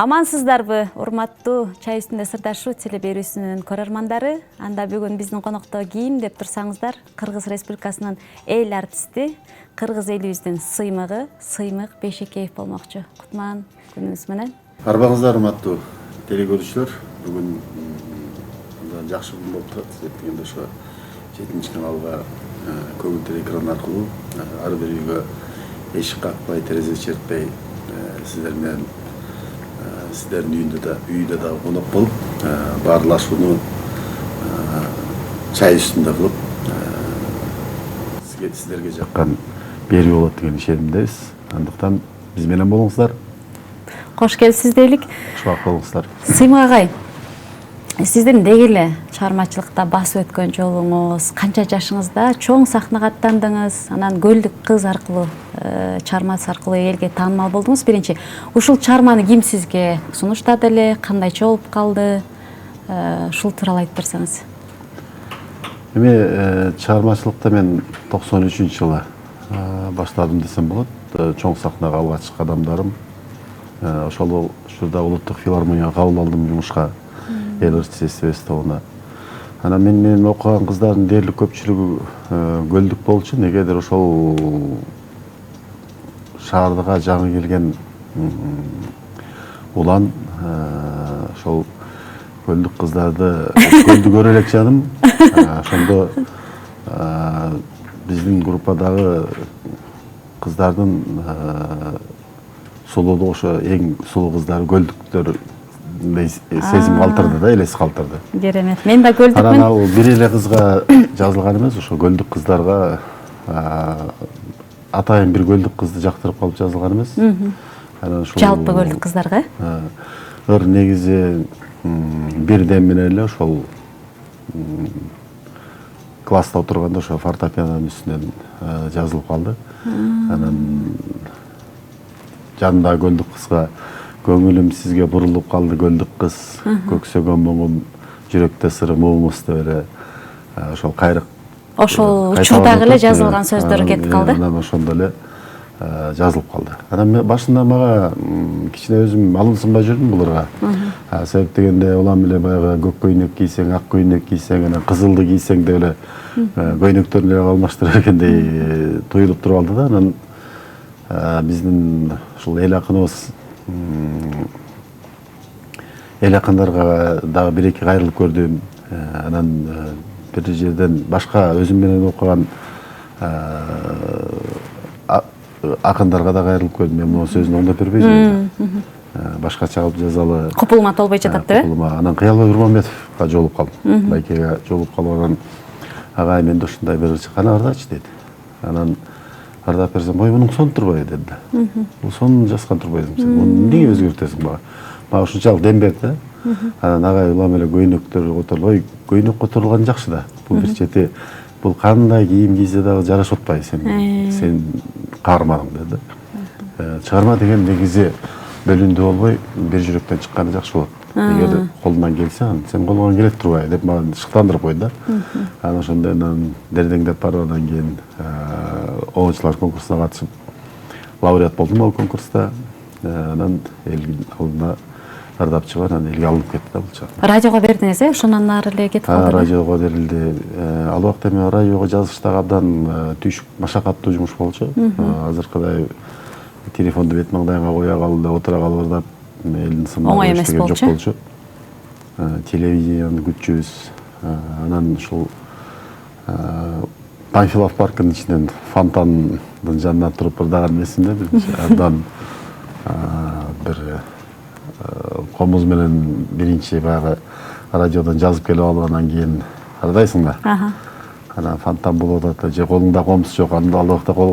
Амансыздарбы, урматтуу чай үстүндө сырдашу теле берүүсүнүн көрөрмандары. Анда бүгүн биздин конокто кийим деп турсаңыздар, Кыргыз Республикасынын эл артисти, кыргыз элибиздин сыймык Бейшекеев болмокчу. Кутман күнүңүз менен. Арбаңыздар, урматтуу теле көрүүчүлөр. Бүгүн жакшы күн болуп турат. Дегенде ошо 7 каналга көгүлдөр экран аркылуу ар бир үйгө эшик какпай, терезе чертпей сиздер менен сиздердин үйдө да конок болуп, баарлашууну чай үстүндө кылып, сиздерге жаккан берүү болот деген ишенимдебиз. Андыктан биз менен болуңуздар. Кош келипсиз дейлик. Кошулак болуңуздар. Сыймык агай, сиздин деги эле чыгармачылыкта басып өткөн жолуңуз, канча жашыңызда чоң сахнага аттандыңыз, анан Көлдүк кыз аркылуу, чыгармасы аркылуу элге таанымал болдуңуз. Биринчи, ушул чыгарманы ким сизге сунуштады эле, кандайча болуп калды? Ушул тууралуу айтып берсеңиз. Эми чыгармачылыкта мен 93-жылы баштадым десем болот. Чоң сахнага алгач кадамдарым ошол учурда Улуттук филармонияга кабыл алдым жумушка. Эл артисти фестивалына. Анан мен менен окуган кыздардын дээрлик көпчүлүгү Көлдүк болчу. Негедир ошол шаардыга жаңы келген улан ошол Көлдүк кыздарды Көлдү көрө элек жаным. Ошондо биздин группадагы кыздардын сулуулугу ошо эң сулуу кыздары Көлдүктөр сезим калтырды да, элес калтырды. Керемет. Мен да Көлдүкмүн. Анан ал бир эле кызга жазылган эмес, ошо Көлдүк кыздарга атайын бир Көлдүк кызды жактырып калып жазылган эмес. Анан ошол жалпы Көлдүк кыздарга. Ыр негизи бир дем менен эле ошол класста отурганда ошо фортепианонун үстүнөн жазылып калды. Анан жанындагы Көлдүк кызга көңүлүм сизге бурулуп калды Көлдүк кыз, көксөгөн моңум, жүрөктө сырым уумуз деп эле ошол кайрык. Ошол учурдагы эле жазылган сөздөр кетип калды. Анан ошондо эле жазылып калды. Анан башында мага кичине өзүм алынсынбай жүрдүм буларга. Себеп дегенде улам эле баягы көк көйнөк кийсең, ак көйнөк кийсең, анан кызылды кийсең деп эле көйнөктөрүн эле алмаштыра бергендей туюлуп туруп алды да. Анан биздин ушул эл акыныбыз эл акындарга дагы бир-эки кайрылып көрдүм. Анан бир жерден башка өзүм менен окуган акындарга да кайрылып көрдүм. Мен могу сөзүн оңдоп бербейсизби? Башкача кылып жазалы. Купулма толбой жатат деп. Купулма. Анан Кыялбай Урманбетовго жолугуп калдым. Байкеге жолугуп калып анан агай менде ушундай бир чыкана ардачы деди. Анан ардап берсем, ой, мунун сонун турбайбы деди. Бул сонун жазган турбайсың сен. Муну эмнеге өзгөртөсүң мага? Мага ушунчалык дем берди да. Анан агай улам эле көйнөктөр которулуп, ой, көйнөк которулган жакшы да. Бул бир чети, бул кандай кийим кийсе дагы жарашып атпайбы сен каарманың деди. Чыгарма деген негизи бөлүндүү болбой, бир жүрөктөн чыкканы жакшы болот. Эгер колунан келсе, сен колуңан келет турбайбы деп мага шыктандырып койду да. Анан ошондой дердеңдеп барып андан кийин оңчулар конкурсуна катышып лауреат болдум ал конкурста. Анан элдин алдына ардап чыгып, анан элге алынып кетти да бул чыгарма. Радиого бердиңиз, ошондон ары эле кетип калды. Радиого берилди. Ал убакта эми радиого жазыштагы абдан түйшүк, машакаттуу жумуш болчу. Азыркыдай телефонду бет маңдайыңа коя кал да отура калып ырдап элдин сымбагы эчтеген жок болчу. Телевидениени күтчүбүз. Анан ушул Панфилов паркынын ичинен фонтандын жанына туруп ырдаган эсимде. Абдан бир комуз менен биринчи баягы радиодон жазып келип алып анан кийин ырдайсың да. Анан фонтан болуп атат, же колуңда комуз жок, анда ал убакта кол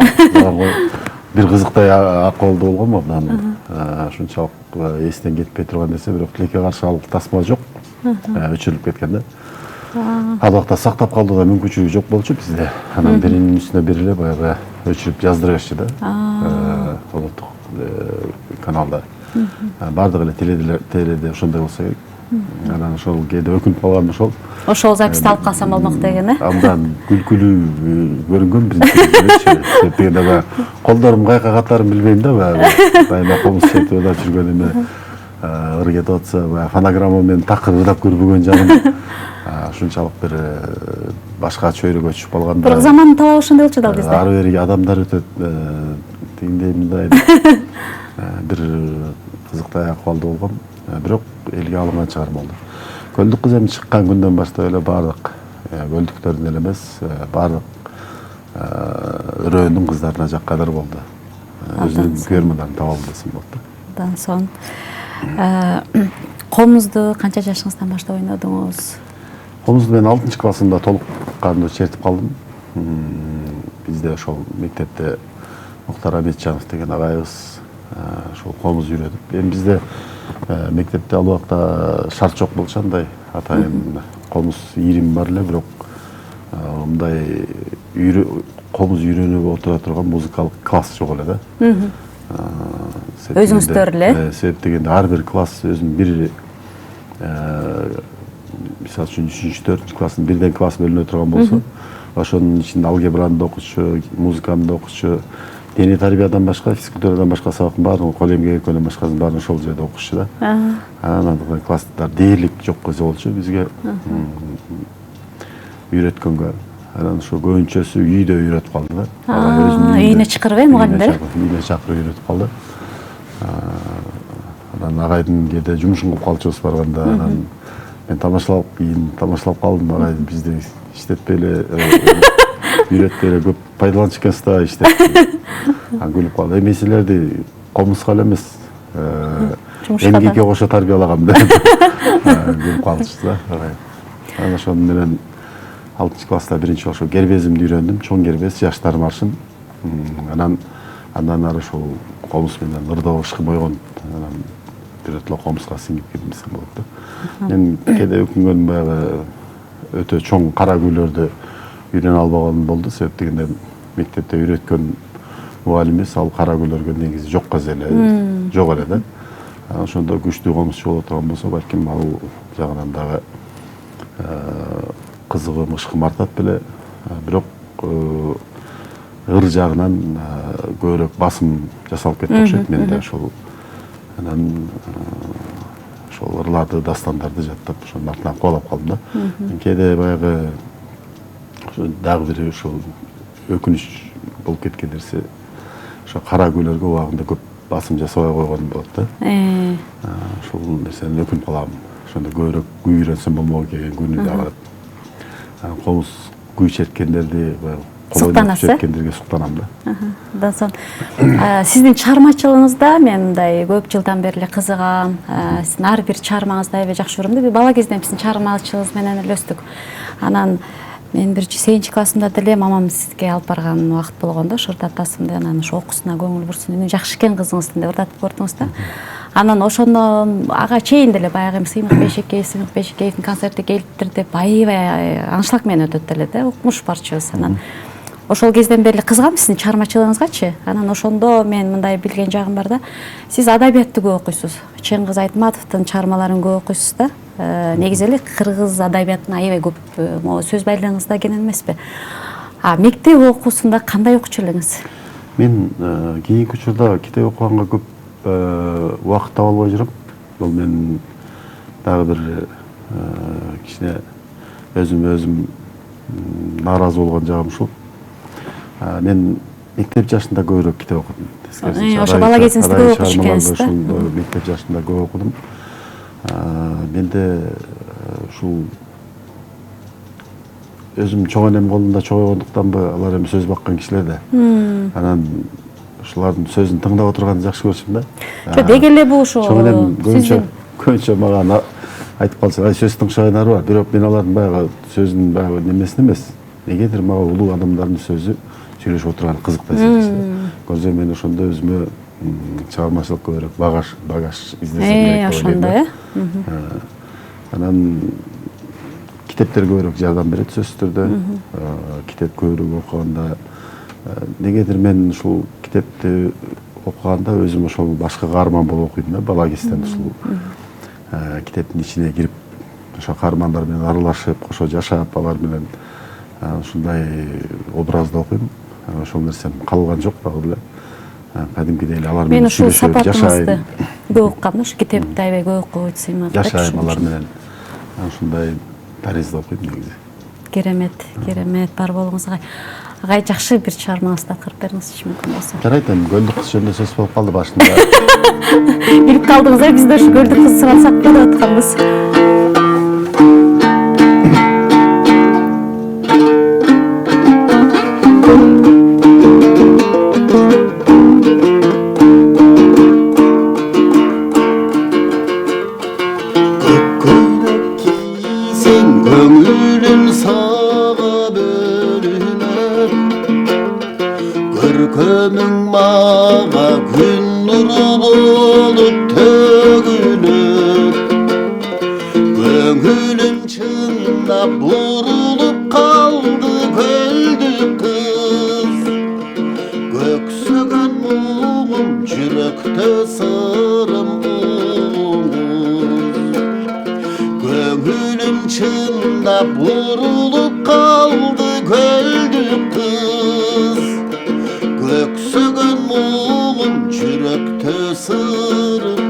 бир кызыктай акыбалда болгонмун. Анан ушунчалык эстен кетпей турган нерсе, бирок тилекке каршы ал тасма жок, өчүрүлүп кеткен да. Ал убакта сактап калууга мүмкүнчүлүгү жок болчу бизде. Анан биринин үстүнө бири эле баягы өчүрүп жаздыра беришти да. Улуттук каналда. Бардык эле теледе ошондой болсо керек. Анан ошол кээде өкүнүп калган ошол. Ошол записти алып калсам болмок деген, Абдан күлкүлүү көрүнгөн биринчи. Себеп дегенде колдорум каяка катарын билбейм да, баягы комуз чертип ырдап жүргөн эме. ыр кетип атса баягы фонограмма менен такыр ырдап көрбөгөн жагын ушунчалык бир башка чөйрөгө түшүп калганда бирок замандын талабы ошондой болчу да ал кезде. ары бериги адамдар өтөт тигиндей мындай бир кызыктай акыбалда болгом. Бирок элге алынган чыгарма болду. Көлдүк кыз эми чыккан күндөн баштап эле баардык көлдүктөрдүн эле эмес, баардык өрөөнүн кыздарына жаккандар болду. Өзүнүн көрмөдөн таба алды десем болот да. Андан соң комузду канча жашыңыздан баштап ойнодуңуз? Комузду мен 6-классымда толук кандуу чертип калдым. Бизде ошол мектепте Муктар Аметжанов деген агайыбыз ошол комуз үйрөтүп. Эми бизде мектепте ал убакта шарт жок болчу андай. Атайын комуз ирим бар эле, бирок мындай комуз үйрөнүп отура турган музыкалык класс жок эле да. Өзүңүздөр эле? Себеп дегенде ар бир класс өзүнүн бир мисалы үчүн 3-4 класстын бирден класс бөлүнө турган болсо, ошонун ичинде алгебраны да окутчу, музыканы да окутчу, дене тарбиядан башка, физкультурадан башка сабактын баарын, кол эмгеги экөөнөн башкасын баарын ошол жерде окутчу да. Анан класстар дээрлик жок кезде болчу бизге үйрөткөнгө. Анан ошо көбүнчөсү үйдө үйрөтүп калды да. Үйүнө чакырып мугалимдер? Үйүнө чакырып үйрөтүп калды. Анан агайдын кээде жумушун кылып калчубуз барганда, анан мен тамашалап калдым. Агай бизди иштетпей эле үйрөтпөй эле көп пайдаланчу экенсиз да иштеп. Күлүп калды. Эми силерди комузга эле эмес, эмгекке кошо тарбиялагам деп күлүп калчу да. Анан ошону менен 6-класста биринчи ошо гербезимди үйрөндүм. Чоң гербез, жаштар маршын. Андан ары ошол комуз менен ырдоо ышкым ойгонуп, анан биротоло комузга сиңип кирдим десем болот да. Мен кээде өкүнгөнүм баягы өтө чоң кара күйлөрдү үйрөнө албаганым болду. Себеп дегенде мектепте үйрөткөн мугалимибиз ал кара күйлөргө негизи жок эле да. Ошондо күчтүү комузчу боло турган болсо, балким ал жагынан дагы кызыгым, ышкым артат беле. Бирок ыр жагынан көбүрөөк басым жасалып кетти окшойт менде ошол. Анан ошол ырларды, дастандарды жаттап, ошонун артынан кубалап калдым да. Кээде баягы дагы бир ошол өкүнүч болуп кеткен нерсе, ошо кара күйлөргө убагында көп басым жасабай койгонум болот да. Ошол нерсени өкүнүп калам. Ошондо көбүрөөк күй үйрөнсөм болмок экен күнү да барат. Комуз күй черткендерди, суктанасыз? Черткендерге суктанам да. Андан соң сиздин чыгармачылыгыңызда мен мындай көп жылдан бери эле кызыгам. Сиздин ар бир чыгармаңызды аябай жакшы көрөм да. Бала кезден биздин чыгармачылыгыбыз менен эле өстүк. Анан мен 8 классымда деле мамам сизге алып барган убакыт болгондо, ошо ырдатасың деп, анан ошо окуусуна көңүл бурсун, үнү жакшы экен кызыңыздын деп ырдатып көрдүңүз да. Анан ошондон ага чейин деле баягы Сыймык Бейшекеевдин концерти келиптир деп аябай аншлаг менен өтөт эле да, укмуш барчыбыз. Анан ошол кезден бери кызыгам сиздин чыгармачылыгыңызгачы. Анан ошондо мен мындай билген жагым бар да. Сиз адабиятты көп окуйсуз. Чыңгыз Айтматовдун чыгармаларын көп окуйсуз да. Негизи эле кыргыз адабиятына аябай көп сөз байлыгыңыз да кенен эмеспи? Мектеп окуусунда кандай окучу элеңиз? Мен кийинки учурда китеп окуганга көп убакыт таба албай жүрөм. Бул мен дагы бир кичине өзүм нааразы болгон жагым ушул. Мен мектеп жашында көбүрөөк китеп окудум. Ошо бала кезиңизде көп окучу экенсиз да? Мектеп жашында көп окудум. Менде ушул өзүм чоң энем колунда чогойгондуктанбы, алар эми сөз баккан кишилер да. Анан ушулардын сөзүн тыңдап отурганды жакшы көрчүм да. Жок, деги эле бул ошо. Чоң энем көбүнчө мага айтып калса, сөз тыңшагандар бар. Бирок мен алардын баягы сөзүнүн баягы немесин эмес. Негедир мага улуу адамдардын сөзү сүйлөшүп отурган кызыктай сезилди. Көрсөм мен ошондо өзүмө чыгармачылык көбүрөөк багаж издесем керек деп ойлойм. Ошондой. Анан китептер көбүрөөк жардам берет сөзсүз түрдө. Китеп көбүрөөк окуганда негедир мен ушул китепти окуганда өзүм ошол башка каарман болуп окуйм да, бала кезден ушул китептин ичине кирип, ошо каармандар менен аралашып, кошо жашап, алар менен ушундай образда окуйм. Ошол нерсем калган жок дагы эле. кәдимгидей эле алар Мен менен ушул сүйлөшөм, сапатыңызды жашайм, көп уккам, ушу китепти аябай көп окууга сыймады. жашайм алар менен. Ушундай таризде окуйм негизи. Керемет, керемет, бар болуңуз агай. Агай жакшы бир чыгармаңызды аткарып бериңизчи мүмкүн болсо. Жарайт, эми көлдүк кыз жөнүндө сөз болуп калды башында. Билип калдыңыз, биз да ушу көлдүк кыз сырансак деп атканбыз. Көккөйлөк кийсең көңүлүм сага бөлүнөт, көркөмүң мага күн нуру болуп төгүлөт. Көңүлүм чындап бурулуп калды көлдүк кыз, көксөгөн муңум жүрөктө сырым Көңүлүм чындап бурулуп калды көлдүк кыз, көксөгөн муңум жүрөктө сырым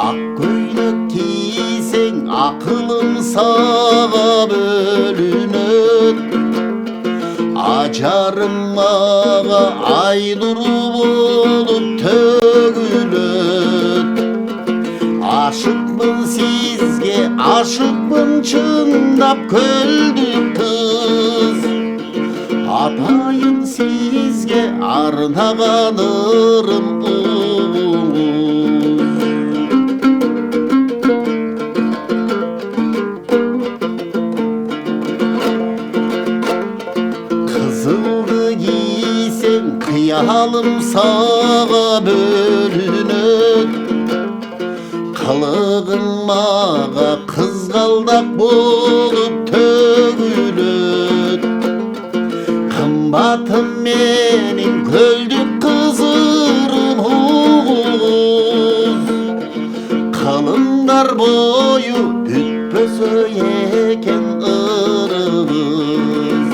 Ак көйлөк кийсең акылым сага бөлүнөт, ажарың мага ай нуру болуп төгүлөт. Aşıkmın sizge, aşıkmın çındap kölдүк kız. Atayım sizge arnağan ırım Kızıldı giysen kıyalım sağa bölünöt. Kılığın mağa kızgaldak bolup tөгүлөt. Kımbatım menin kölдүк kızırım uğuz. Kalınlar boyu ütpösö eken ırыбыз.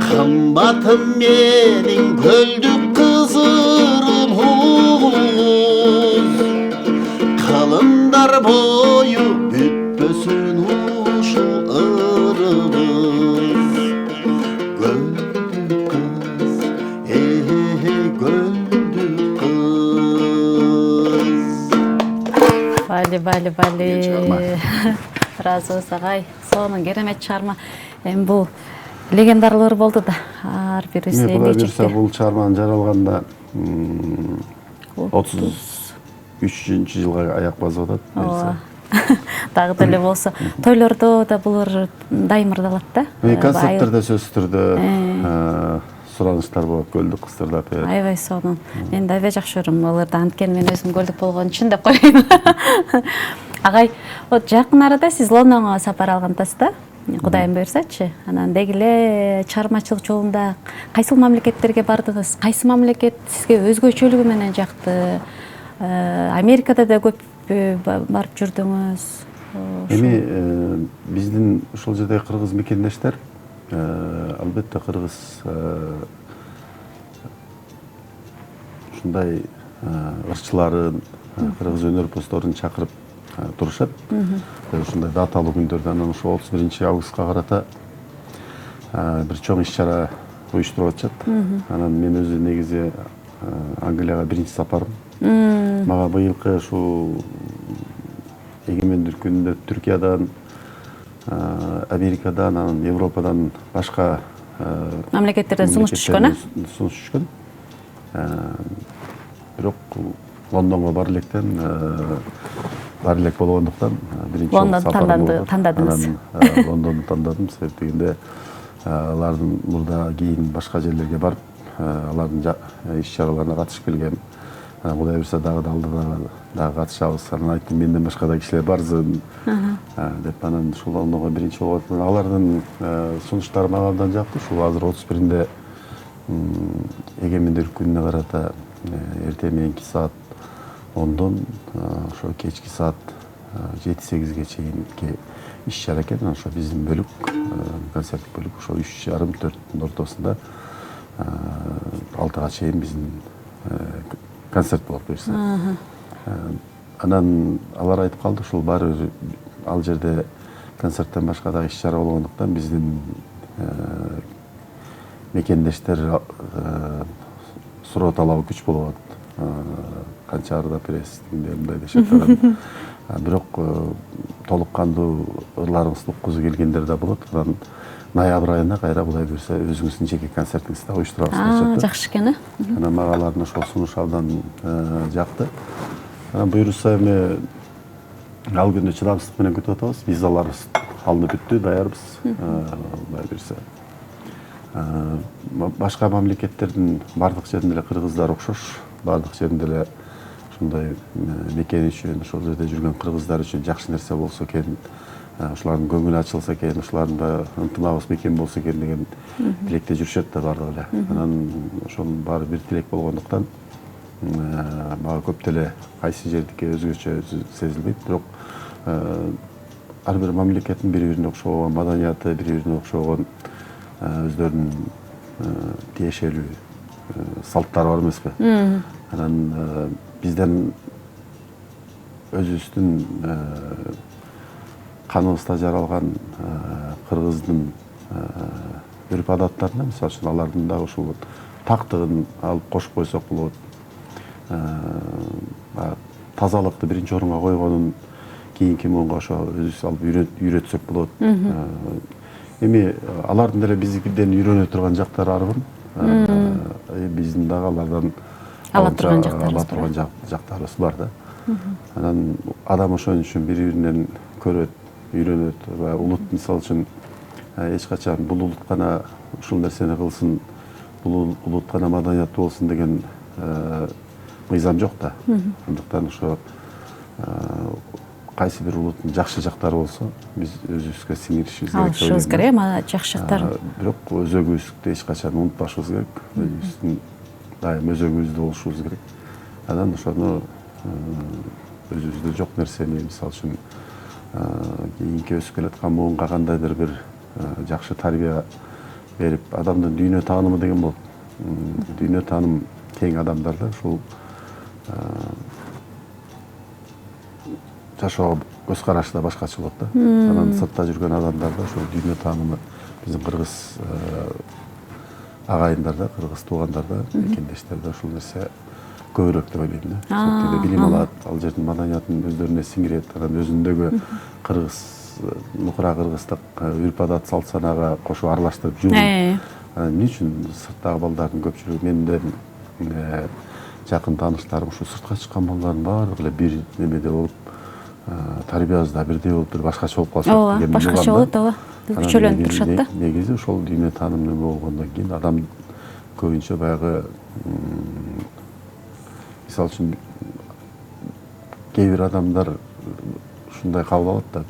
Kımbatım menin kölдүк kızırım uğuz. Kalınlar boyu bütpösün uşul ırыбыз. Göldük kız, göldük kız. Бали. Разы болсо агай. Сонун керемет чыгарма. Эми бул легендарлар болду да. Ар бирибиз Буюрса бул чыгарманы жаралганда 33 жылга аяк басып атат. Дагы деле болсо тойлордо да булар дайым ырдалат да. Концерттерде сөзсүз түрдө суранычтар болот, көлдүк кыздырда. Аябай сонун. Мен да аябай жакшы көрөм аларды, анткени мен өзүм көлдүк болгон үчүн деп коеюн. Агай, вот жакын арада сиз Лондонго сапар алгандасыз да? Кудайым буйрсачы. Анан деги эле чыгармачылык жолунда кайсыл мамлекеттерге бардыңыз? Кайсы мамлекет сизге өзгөчөлүгү менен жакты? Америкада да көп барып жүрдүңүз. Эми биздин ушул жердеги кыргыз мекендештер албетте кыргыз ушундай ырчыларын, кыргыз өнөрпоздорун чакырып турушат. Ушундай даталуу күндөрдө анан ушул 31 августка карата бир чоң иш-чара уюштуруп атышат. Анан мен өзү негизи Англияга биринчи сапарым. Мага быйылкы ушул эгемендүүлүк күнүндө Түркиядан, Америкадан, анан Европадан башка мамлекеттерден сунуш түшкөн, бирок Лондонго бар элек болгондуктан биринчи Лондонду тандадыңыз. Лондонду тандадым, себеп дегенде алардын мурда кийин башка жерлерге барып, алардын иш-чараларына катышып келгем. Кудай буйрса дагы катышабыз. Анан айттым, менден башка да кишилер барзын деп, анан ушул Лондонго биринчи болуп атам. Алардын сунуштары мага абдан жакты. Ушул азыр 31-нде эгемендүүлүк күнүнө карата эртең мененки саат 10дон ошо кечки саат 7-8ге чейинки иш-чара экен. Ошо биздин бөлүк, концерттик бөлүк ошо 3:30-4-тун ортосунда 6-га чейин биздин концерт болот буюрса. Анан алар айтып калды, ушул баары бир ал жерде концерттен башка да иш-чара болгондуктан биздин мекендештер суроо талабы күч болот. Канча арда пресстигинде мындай дешет. Бирок толук кандуу ырларыңызды уккузу келгендер да болот. Анан ноябрь айына кайра кудай буюрса өзүңүздүн жеке концертиңизди да уюштурабыз дешет. Жакшы экен, Анан мага алардын ошол сунушу абдан жакты. Анан буюрса эми ал күнү чыдамсыздык менен күтүп атабыз. Визаларыбыз алынып бүттү, даярбыз. Кудай буюрса. Башка мамлекеттердин бардык жеринде эле кыргыздар окшош, бардык жеринде эле ушундай мекен үчүн, ошол жерде жүргөн кыргыздар үчүн жакшы нерсе болсо экен, ушулардын көңүлү ачылса экен, ушулардын да ынтымагыбыз бекем болсо экен деген тилекте жүрүшөт да бардыгы эле. Анан ошонун баары бир тилек болгондуктан мага көп деле кайсы жердики өзгөчө сезилбейт, бирок ар бир мамлекеттин бири-бирине окшогон маданияты, бири-бирине окшогон өздөрүнүн тиешелүү салттары бар эмеспи? Анан бизден өзүбүздүн каныбызда жаралган кыргыздын үрп адаттарына, мисалы үчүн алардын дагы ушул тактыгын алып кошуп койсок болот. Тазалыкты биринчи орунга койгонун кийинки муунга ошо өзүбүз алып үйрөтсөк болот. Эми алардын деле биздикиден үйрөнө турган жактары арбын. Биздин дагы алардан ала турган жактарыбыз бар да. Анан адам ошон үчүн бири-биринен көрөт, үйрөнөт. Улут мисалы үчүн эч качан бул улут гана ушул нерсени кылсын, бул улут гана маданияттуу болсун деген мыйзам жок да. Андыктан ошо кайсы бир улуттун жакшы жактары болсо, биз өзүбүзгө сиңиришибиз керек. Алышыбыз керек, жакшы жактарын. Бирок өзөгүбүздү эч качан унутпашыбыз керек. Өзүбүздүн дайым өзөгүбүздө болушубуз керек. Анан ошону өзүбүздө жок нерсени, мисалы үчүн кийинки өсүп келаткан муунга кандайдыр бир жакшы тарбия берип, адамдын дүйнө таанымы деген болот. Дүйнө тааным кең адамдарда ушул жашоо көз карашы да башкача болот да. Анан сыртта жүргөн адамдарда ошол дүйнө таанымы биздин кыргыз агайындарда, кыргыз туугандарда, мекендештерде ушул нерсе көбүрөөк деп ойлойм да. Сыртта билим алат, ал жердин маданиятын өздөрүнө сиңирет, анан өзүндөгү кыргыз нукура кыргыздык үрп адат салт санаага кошуп аралаштырып жүрүп. Эмне үчүн сырттагы балдардын көпчүлүгү менден жакын тааныштарым ушу сыртка чыккан балдардын баардыгы эле бир немеде болуп, тарбиябыз да бирдей болуп, бир башкача болуп калышат деген. Башкача болот, өзгөчөлөнүп турушат да. Негизи ошол дүйнө таанымы болгондон кийин адам көбүнчө баягы мисалы үчүн кээ бир адамдар ушундай кабыл алат да,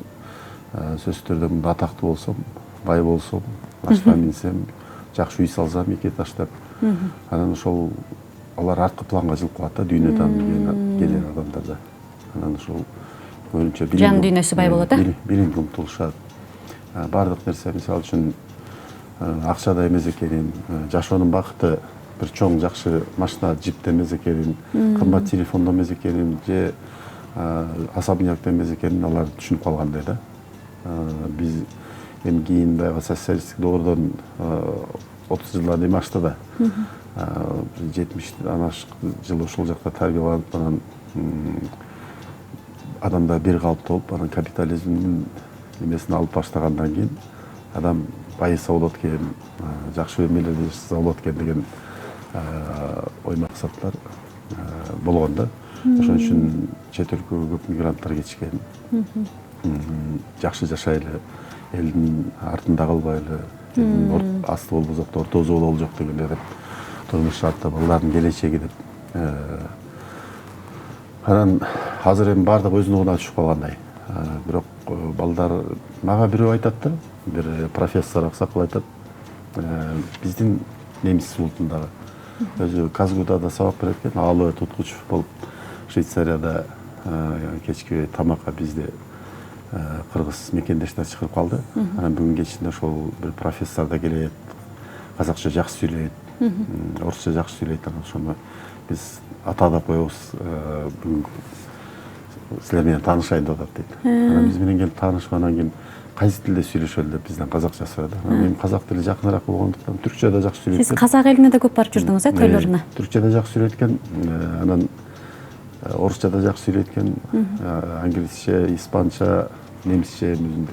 сөзсүз түрдө мындай атактуу болсом, бай болсом, башка минсем, жакшы үй салсам, эки таштап, анан ошол алар арткы планга жылып калат да, дүйнө таанымы келген адамдарда. Анан ошол көбүнчө жан дүйнөсү бай болот, билимге умтулушат. Бардык нерсе мисалы үчүн акчада эмес экенин, жашоонун бакыты бир чоң жакшы машина, джипте эмес экенин, кымбат телефондо эмес экенин, же особнякта эмес экенин алар түшүнүп калгандай да. Биз эми кийин баягы социалисттик доордон 30 жылдан эми ашты да. 70 жыл ушул жакта тарбияланып, анан адамдар бир калыпта болуп, анан капитализмдин эмесин алып баштагандан кийин адам байыса болот экен, жакшы эмелерди жасаса болот экен деген ой максаттар болгон да. Ошон үчүн чет өлкөгө көп мигранттар кетишкен. Жакшы жашайлы, элдин артында калбайлы, элдин асты болбосок да ортосу бололу жок дегендей деп турмуш шарттап, балдардын келечеги деп. Анан азыр эми баардык өзүнүн угуна түшүп калгандай. Бирок балдар мага бирөө айтат да, бир профессор аксакал айтат, биздин немис улутундагы өзү Казгуда да сабак берет экен, Алы Туткучев болуп, Швейцарияда кечки тамакка бизде кыргыз мекендештер чакырып калды. Анан бүгүн кечинде ошол бир профессор да келет, казакча жакшы сүйлөйт. орусча жакшы сүйлөйт, анан ошону биз атаадап коебуз, бүгүн силер менен таанышайын деп атат дейт. Анан биз менен келип таанышып, анан кийин кайсы тилде сүйлөшөлү деп бизден казакча сурады. Мен казак тили жакыныраак болгондуктан түркчө да жакшы сүйлөйт. Сиз казак элине да көп барып жүрдүңүз, тойлоруна? Түркчө да жакшы сүйлөйт экен, анан орусча да жакшы сүйлөйт экен, англисче, испанча, немисче өзүндө.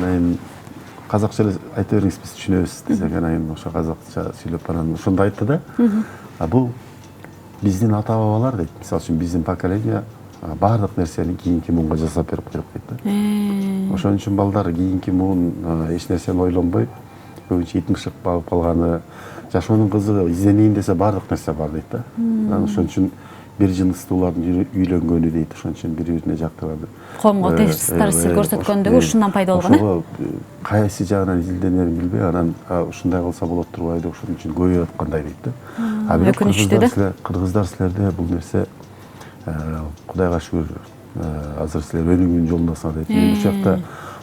Анан казакча эле айта бериңиз, биз түшүнөбүз десек, анан ошо казакча сүйлөп анан ошондо айтты да. Бул биздин ата бабалар дейт, мисалы үчүн биздин поколение баардык нерсени кийинки муунга жасап берип коет дейт да. Ошон үчүн балдар кийинки муун эч нерсени ойлонбой, көбүнчө итмышык багып калганы, жашоонун кызыгы изденейин десе баардык нерсе бар дейт да. Анан ошон үчүн бир жыныстуулардын үйлөнгөнү дейт, ошон үчүн бири-бирине жактырады. Коомго таасир көрсөткөндүгү ушундан пайда болгон, ошого кайсы жагынан изилденерин билбей, анан ушундай кылса болот турбайбы, ошон үчүн көбөйүп аткандай дейт да. Өкүнүчтүү да. Кыргыздар силерде бул нерсе Кудайга шүгүр, азыр силер өнүгүүнүн жолундасыңар дейт. Мен бул жакта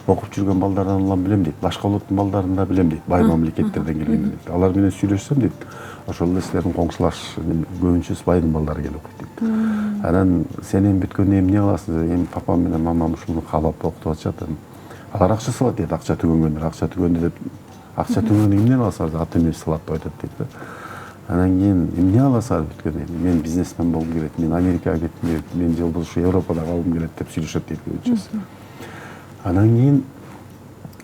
окуп жүргөн балдардан улам билем дейт. Башка улуттун балдарын да билем дейт. Бай мамлекеттерден келген дейт. Алар менен сүйлөшсөм дейт, ошол эле силердин коңшулаш көбүнчөсү байдын балдары келип окуйт дейт. Анан сен эми бүткөндөн эмне кыласың? Эми папам менен мамам ушуну каалап окутуп атышат. Алар акча салат дейт, акча түгөнгөндөр, акча түгөндү деп. Акча түгөнгөндө эмнени аласыңар? Ата энеси салат деп айтат дейт да. Анан кийин эмне аласыңар бүткөндөн? Мен бизнесмен болгум келет, мен Америкага кеттим дейт, мен жылбыз ушу Европада калгым келет деп сүйлөшөт дейт көбүнчөсү. Анан кийин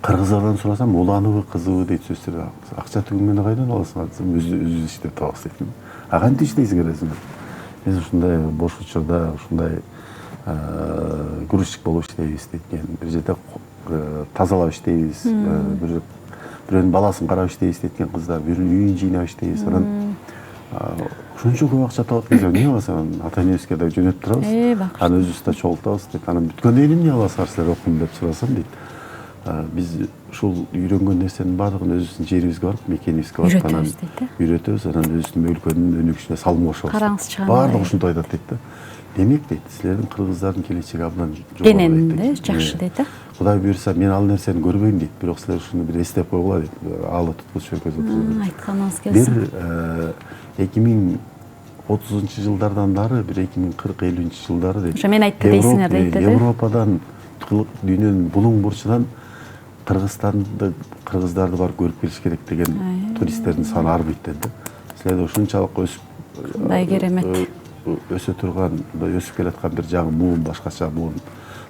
кыргыздардан сурасам, уланыбы, кызыбы дейт сөздөр. Акча түгөнгөндө кайдан аласыңар десем, өзүбүз иштеп табабыз дейт. Кантип иштейсиңер десем, биз ушундай бош учурда ушундай грузчик болуп иштейбиз дейт. Бир жерде тазалап иштейбиз, бирөөнүн баласын карап иштейбиз дейт кыздар, бирөөнүн үйүн жыйнап иштейбиз. Анан ушунча көп акча табат десем, эмне кыласың? Ата энебизге да жөнөтүп турабыз. Анан өзүбүз да чогултабыз дейт. Анан бүткөндөн кийин эмне аласыңар силер окуйм деп сурасам дейт. Биз ушул үйрөнгөн нерсенин баардыгын өзүбүздүн жерибизге барып, мекенибизге барып, анан үйрөтөбүз, анан өзүбүздүн өлкөнүн өнүгүшүнө салым кошобуз. Караңыз чыган. Баардыгы ушинтип айтат дейт да. Демек дейт, силердин кыргыздардын келечеги абдан жогору кенен да, жакшы дейт да. Кудай буюрса, мен ал нерсени көрбөйм дейт, бирок силер ушуну бир эстеп койгула дейт. Аалы туткуз чөкөз отурду. Айтканыңыз келсин. Бир 2030 жылдардан бары, бир 2040-50 жылдары дейт. Ошо мен айтты дейсиңер дейт да. Европадан, дүйнөнүн булуң бурчунан кыргыздарды барып көрүп келиш керек деген туристтердин саны арбыйт dedi. Силерде ушунчалык Кандай керемет. Өсө турган, өсүп келаткан бир жаңы муун, башкача муун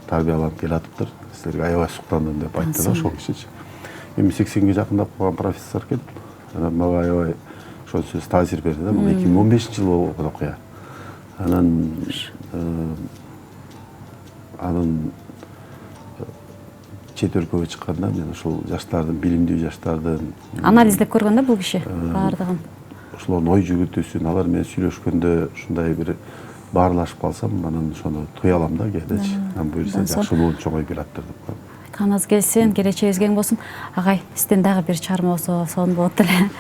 тарбияланып келатыптыр. Силерге аябай суктандым деп айтты да ошол кишичи. Эми 80ге жакындап калган профессор экен. Анан мага аябай ошол сөз таасир берди да. Бул 2015-жылы болгон окуя. Анан чет өлкөгө чыкканда мен ошол жаштардын, билимдүү жаштардын анализдеп көргөн да бул киши баардыгын. Ошолордун ой жүгүртүүсүн, алар менен сүйлөшкөндө ушундай бир баарлашып калсам, анан ошону туя алам да кээдечи. Анан буюрса жакшы болуп чоңоюп келаттыр деп. Каныңыз келсин, келечегиңиз кең болсун. Агай, сизден дагы бир чарма болсо сонун болот эле.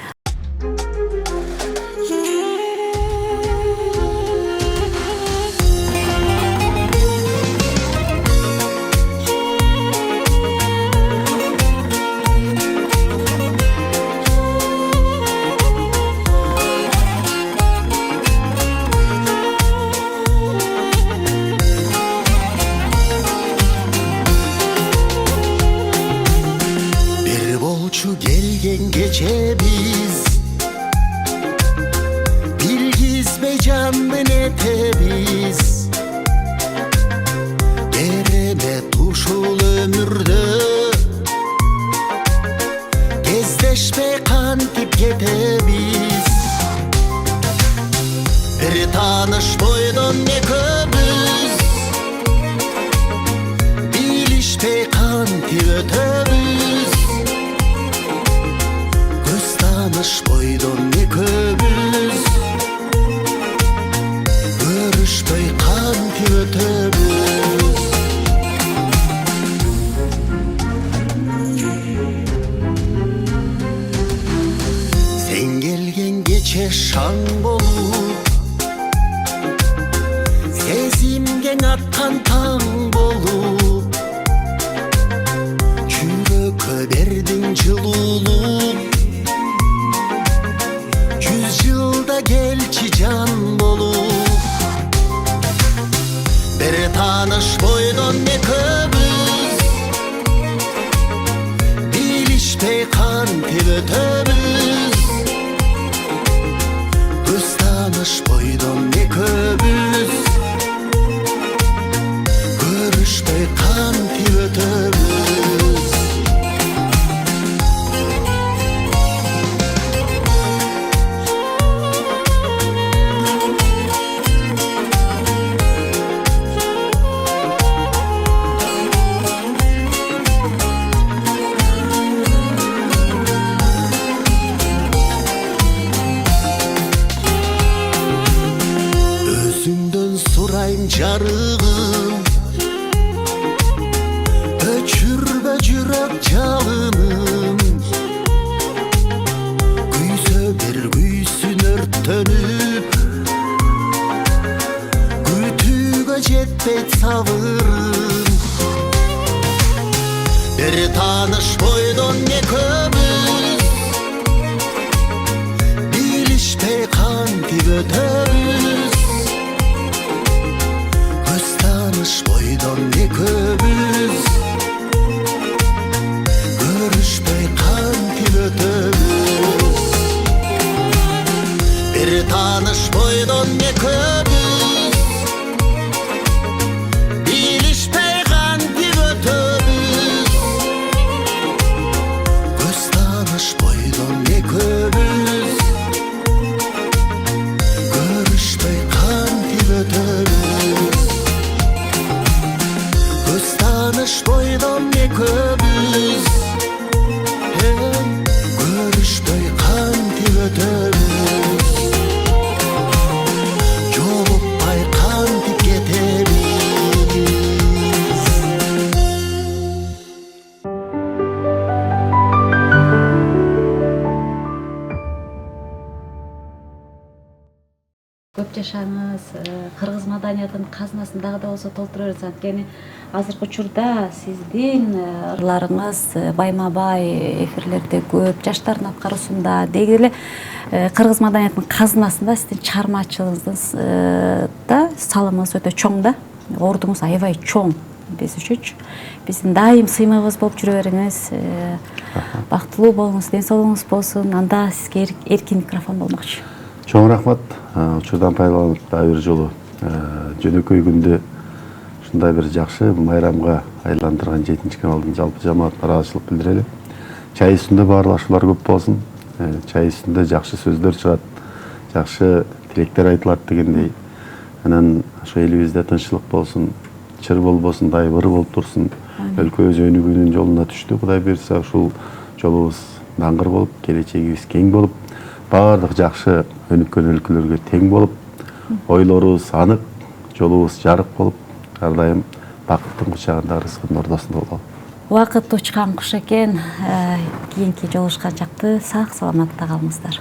Gelgen gece biz bilgizbe canbın etebiz Gereme tuşul ömürde Gezdeşme kantip ketebiz Bir tanış boydon ne köbüz Bilişpe kantip ötöbüz Tanış boydon ne köbüz Görüşpey kanti ötöbüz Sen gelgen geçe şan bolup Sezimgen atkan tan bolup Çürökö berdin cılulup билишпей кантип өтөбүз көз таанышпойдон экөөбүз көрүшпөй кантип өтөбүз өзүңдөн сурайм жарыгым өчүрбө жүрөк жалыным күйсө бир күйсүн өрттөнүп күтүүгө жетпейт сабырым бир таанышпойдон экөөбүз билишпей кантип өтөбүз көз таанышпойдон экөөбүз көрүшпөй кантип өтөбүз бир таанышпойдон экөөбүз билишпей кантип өтөбүз көз таанышпойдон экөөбүз көрүшпөй кантип өтөбүз көз таанышпойдон экөөбүз көрүшпөй кантип өтөбүз жолукпай кантип кетебиз көп жашаңыз, кыргыз маданиятынын казынасын дагы да болсо толтура бериңиз. Анткени азыркы учурда сиздин ырларыңыз байма-бай эфирлерде көп, жаштардын аткаруусунда, деги эле кыргыз маданиятынын казынасында сиздин чыгармачылыгыңыз да салымыңыз өтө чоң да. Ордуңуз аябай чоң биз үчүнчү. Биздин дайым сыймыгыбыз болуп жүрө бериңиз. Бактылуу болуңуз, ден соолугуңуз болсун. Анда сизге эркин микрофон болмокчу. Чоң рахмат. Учурдан пайдаланып дагы бир жолу жөнөкөй күндө ушундай бир жакшы майрамга айландырган 7-каналдын жалпы жамаатына ыраазычылык билдирели. Чай үстүндө баарлашуулар көп болсун. Чай үстүндө жакшы сөздөр чыгат, жакшы тилектер айтылат дегендей. Анан ошо элибизде тынччылык болсун, чыр болбосун, дайбыры болуп турсун. Өлкөбүз өнүгүүнүн жолуна түштү. Кудай буйрса ушул жолубуз даңгыр болуп, келечегибиз кең болуп, баардык жакшы өнүккөн өлкөлөргө тең болуп, ойлорубуз анык, жолубуз жарык болуп, ар дайым бакыттын кучагында, рызыктын ордосунда бололу. Убакыт учкан куш экен. Кийинки жолугушкан чакты сак саламатта калыңыздар.